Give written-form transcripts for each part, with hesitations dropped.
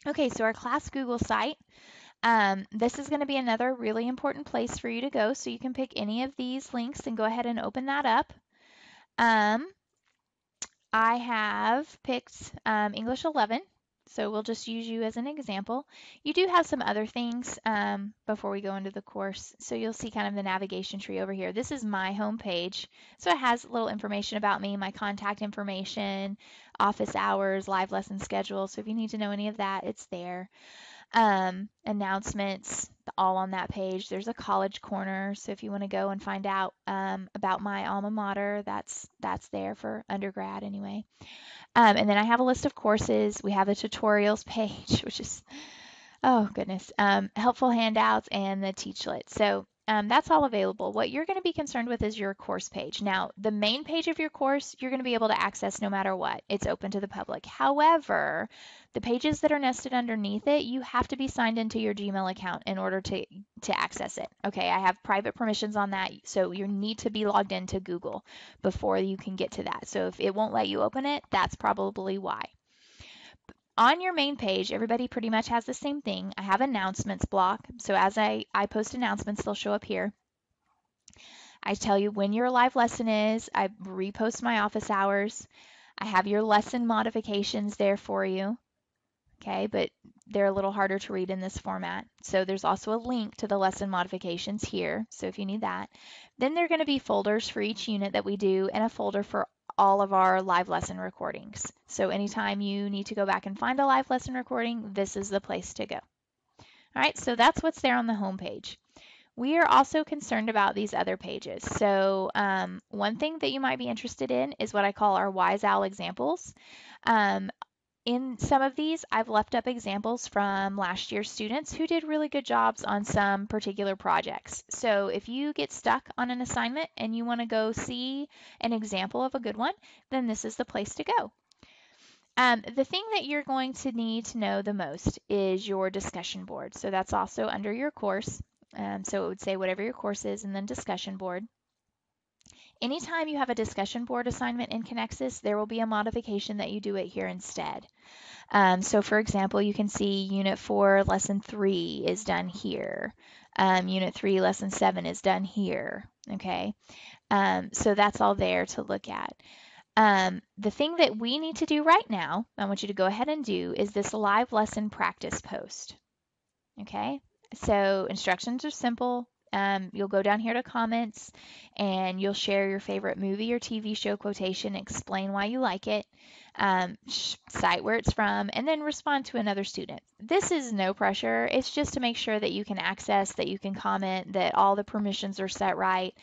Okay, so our class Google site, this is going to be another really important place for you to go. So you can pick any of these links and go ahead and open that up. Um, I have picked English 11, so we'll just use you as an example. You do have some other things before we go into the course. So you'll see kind of the navigation tree over here. This is my home page. So it has a little information about me, my contact information, office hours, live lesson schedule. So if you need to know any of that, it's there. Announcements, all on that page. There's a college corner, so if you want to go and find out about my alma mater, that's there for undergrad anyway. And then I have a list of courses. We have a tutorials page, which is, oh goodness, helpful handouts and the Teachlet. So that's all available. What you're going to be concerned with is your course page. Now, the main page of your course, you're going to be able to access no matter what. It's open to the public. However, the pages that are nested underneath it, you have to be signed into your Gmail account in order to access it. Okay, I have private permissions on that, so you need to be logged into Google before you can get to that. So if it won't let you open it, that's probably why. On your main page, everybody pretty much has the same thing. I have announcements block. So as I post announcements, they'll show up here. I tell you when your live lesson is. I repost my office hours. I have your lesson modifications there for you. Okay, but they're a little harder to read in this format. So there's also a link to the lesson modifications here, so if you need that. Then there are going to be folders for each unit that we do and a folder for all of our live lesson recordings. So anytime you need to go back and find a live lesson recording, this is the place to go. All right, so that's what's there on the home page. We are also concerned about these other pages. So one thing that you might be interested in is what I call our Wise Owl examples. In some of these, I've left up examples from last year's students who did really good jobs on some particular projects. So if you get stuck on an assignment and you want to go see an example of a good one, then this is the place to go. The thing that you're going to need to know the most is your discussion board. So that's also under your course. So it would say whatever your course is and then discussion board. Anytime you have a discussion board assignment in Connexus, there will be a modification that you do it here instead. So for example, you can see Unit 4, Lesson 3 is done here. Unit 3, Lesson 7 is done here, okay? So that's all there to look at. The thing that we need to do right now, I want you to go ahead and do, is this live lesson practice post, okay? So instructions are simple. You'll go down here to comments and you'll share your favorite movie or TV show quotation, explain why you like it, cite where it's from, and then respond to another student. This is no pressure. It's just to make sure that you can access, that you can comment, that all the permissions are set right,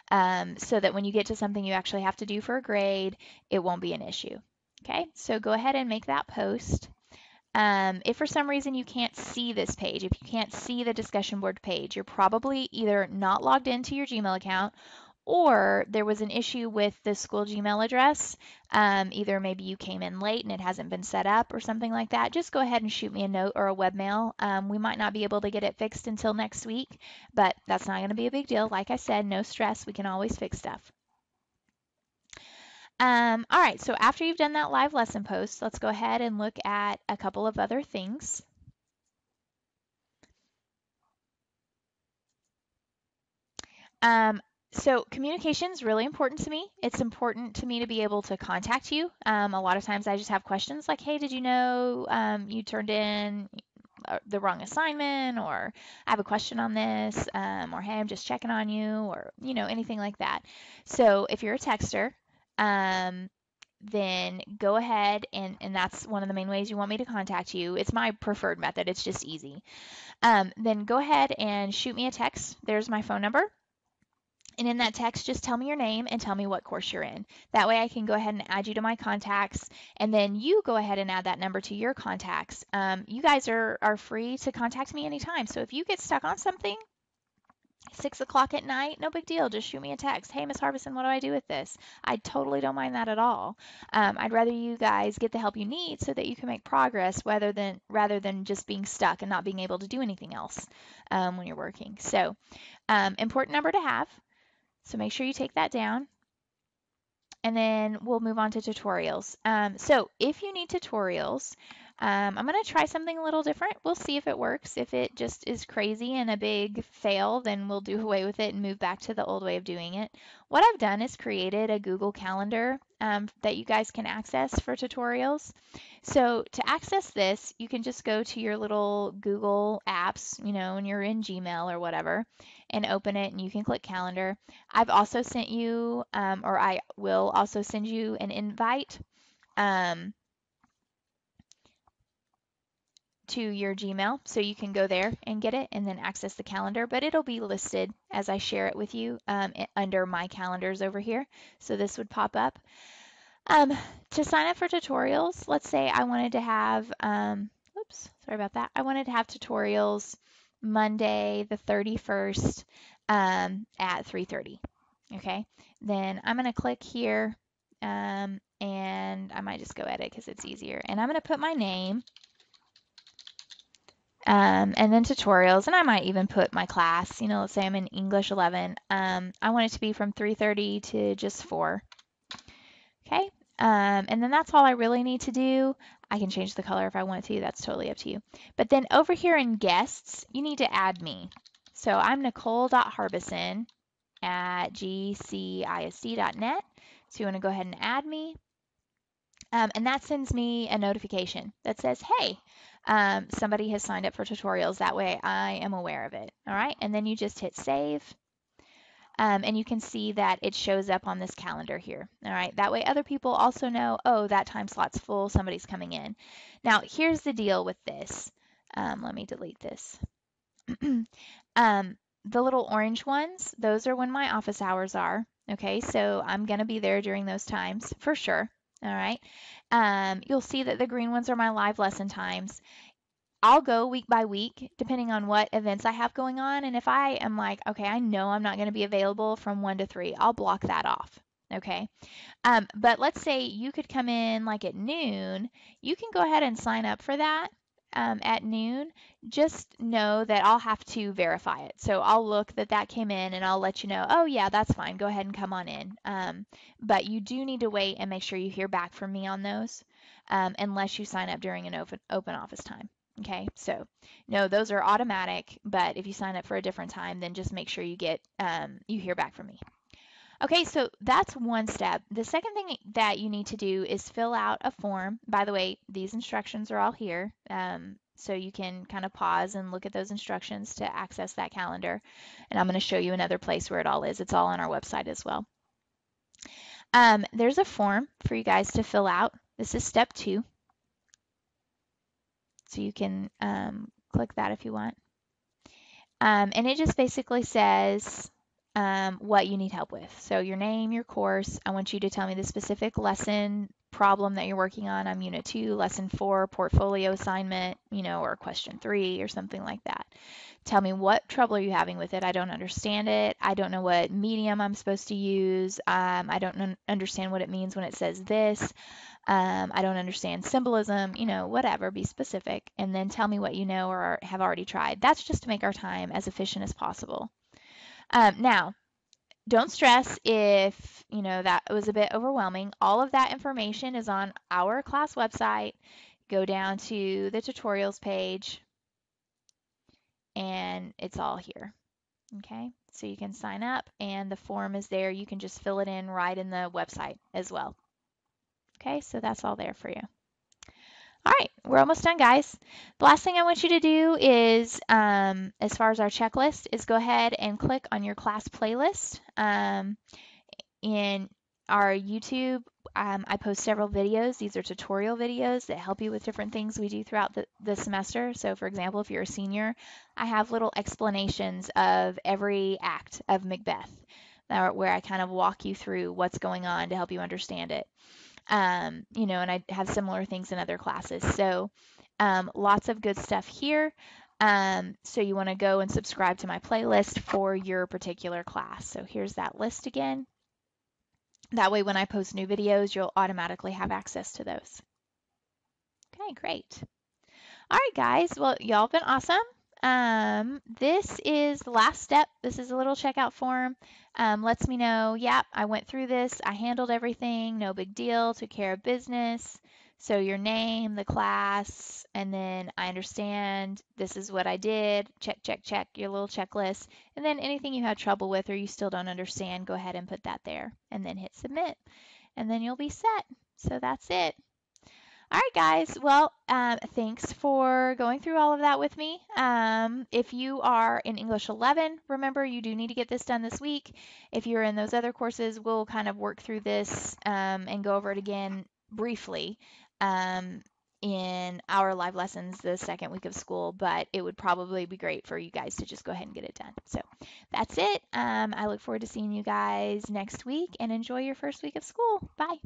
so that when you get to something you actually have to do for a grade, it won't be an issue. Okay, so go ahead and make that post. If for some reason you can't see this page, if you can't see the discussion board page, you're probably either not logged into your Gmail account or there was an issue with the school Gmail address. Either maybe you came in late and it hasn't been set up or something like that. Just go ahead and shoot me a note or a webmail. We might not be able to get it fixed until next week, but that's not going to be a big deal. Like I said, no stress. We can always fix stuff. All right, so after you've done that live lesson post, let's go ahead and look at a couple of other things. So communication is really important to me. It's important to me to be able to contact you. A lot of times I just have questions like, hey, did you know you turned in the wrong assignment, or I have a question on this, or hey, I'm just checking on you, or anything like that. So if you're a texter, then go ahead and that's one of the main ways you want me to contact you. It's my preferred method. It's just easy. Then go ahead and shoot me a text. There's my phone number. And in that text, just tell me your name and tell me what course you're in. That way I can go ahead and add you to my contacts, and then you go ahead and add that number to your contacts. You guys are free to contact me anytime. So if you get stuck on something, 6 o'clock at night, no big deal. Just shoot me a text. Hey, Miss Harbison, what do I do with this? I totally don't mind that at all. I'd rather you guys get the help you need so that you can make progress rather than just being stuck and not being able to do anything else when you're working. So important number to have. So make sure you take that down. And then we'll move on to tutorials. So if you need tutorials, I'm going to try something a little different. We'll see if it works. If it just is crazy and a big fail, then we'll do away with it and move back to the old way of doing it. What I've done is created a Google Calendar that you guys can access for tutorials. So to access this, you can just go to your little Google apps, you know, when you're in Gmail or whatever, and open it, and you can click Calendar. I've also sent you, or I will also send you an invite. To your Gmail, so you can go there and get it and then access the calendar, but it'll be listed as I share it with you under my calendars over here. So this would pop up. To sign up for tutorials, let's say I wanted to have, oops, sorry about that. I wanted to have tutorials Monday the 31st at 3:30. Okay, then I'm going to click here and I might just go edit because it's easier. And I'm going to put my name. And then tutorials, and I might even put my class, you know, let's say I'm in English 11. I want it to be from 3:30 to just 4. Okay, and then that's all I really need to do. I can change the color if I want to, that's totally up to you. But then over here in guests, you need to add me. So I'm nicole.harbison@gcisd.net. So you want to go ahead and add me. And that sends me a notification that says, hey, somebody has signed up for tutorials. That way I am aware of it. All right. And then you just hit save. And you can see that it shows up on this calendar here. All right. That way other people also know, oh, that time slot's full. Somebody's coming in. Now, here's the deal with this. Let me delete this. The little orange ones, those are when my office hours are. Okay. So I'm going to be there during those times for sure. All right. You'll see that the green ones are my live lesson times. I'll go week by week depending on what events I have going on. And if I am like, okay, I know I'm not going to be available from 1 to 3, I'll block that off. Okay. But let's say you could come in like at noon. You can go ahead and sign up for that at noon. Just know that I'll have to verify it. So I'll look that that came in and I'll let you know, oh yeah, that's fine. Go ahead and come on in. But you do need to wait and make sure you hear back from me on those unless you sign up during an open office time. Okay, so no, those are automatic, but if you sign up for a different time, then just make sure you get you hear back from me. Okay, so that's one step. The second thing that you need to do is fill out a form. By the way, these instructions are all here, so you can kind of pause and look at those instructions to access that calendar. And I'm going to show you another place where it all is. It's all on our website as well. There's a form for you guys to fill out. This is step 2. So you can click that if you want. And it just basically says what you need help with. So your name, your course. I want you to tell me the specific lesson problem that you're working on. I'm Unit 2, Lesson 4, portfolio assignment, you know, or question 3 or something like that. Tell me what trouble are you having with it. I don't understand it. I don't know what medium I'm supposed to use. I don't understand what it means when it says this. I don't understand symbolism, you know, whatever, be specific. And then tell me what you know or have already tried. That's just to make our time as efficient as possible. Now, don't stress if, you know, that was a bit overwhelming. All of that information is on our class website. Go down to the tutorials page and it's all here. Okay, so you can sign up and the form is there. You can just fill it in right in the website as well. Okay, so that's all there for you. All right, we're almost done, guys. The last thing I want you to do is, as far as our checklist, is go ahead and click on your class playlist. In our YouTube, I post several videos. These are tutorial videos that help you with different things we do throughout the semester. So for example, if you're a senior, I have little explanations of every act of Macbeth where I kind of walk you through what's going on to help you understand it. You know, and I have similar things in other classes. So lots of good stuff here. So you want to go and subscribe to my playlist for your particular class. So here's that list again. That way when I post new videos, you'll automatically have access to those. Okay, great. All right, guys. Well, y'all been awesome. This is the last step. This is a little checkout form. Lets me know, yep, I went through this. I handled everything. No big deal. Took care of business. So your name, the class, and then I understand this is what I did. Check, check, check, your little checklist. And then anything you had trouble with or you still don't understand, go ahead and put that there and then hit submit. And then you'll be set. So that's it. All right, guys. Well, thanks for going through all of that with me. If you are in English 11, remember you do need to get this done this week. If you're in those other courses, we'll kind of work through this and go over it again briefly in our live lessons the second week of school, but it would probably be great for you guys to just go ahead and get it done. So that's it. I look forward to seeing you guys next week and enjoy your first week of school. Bye.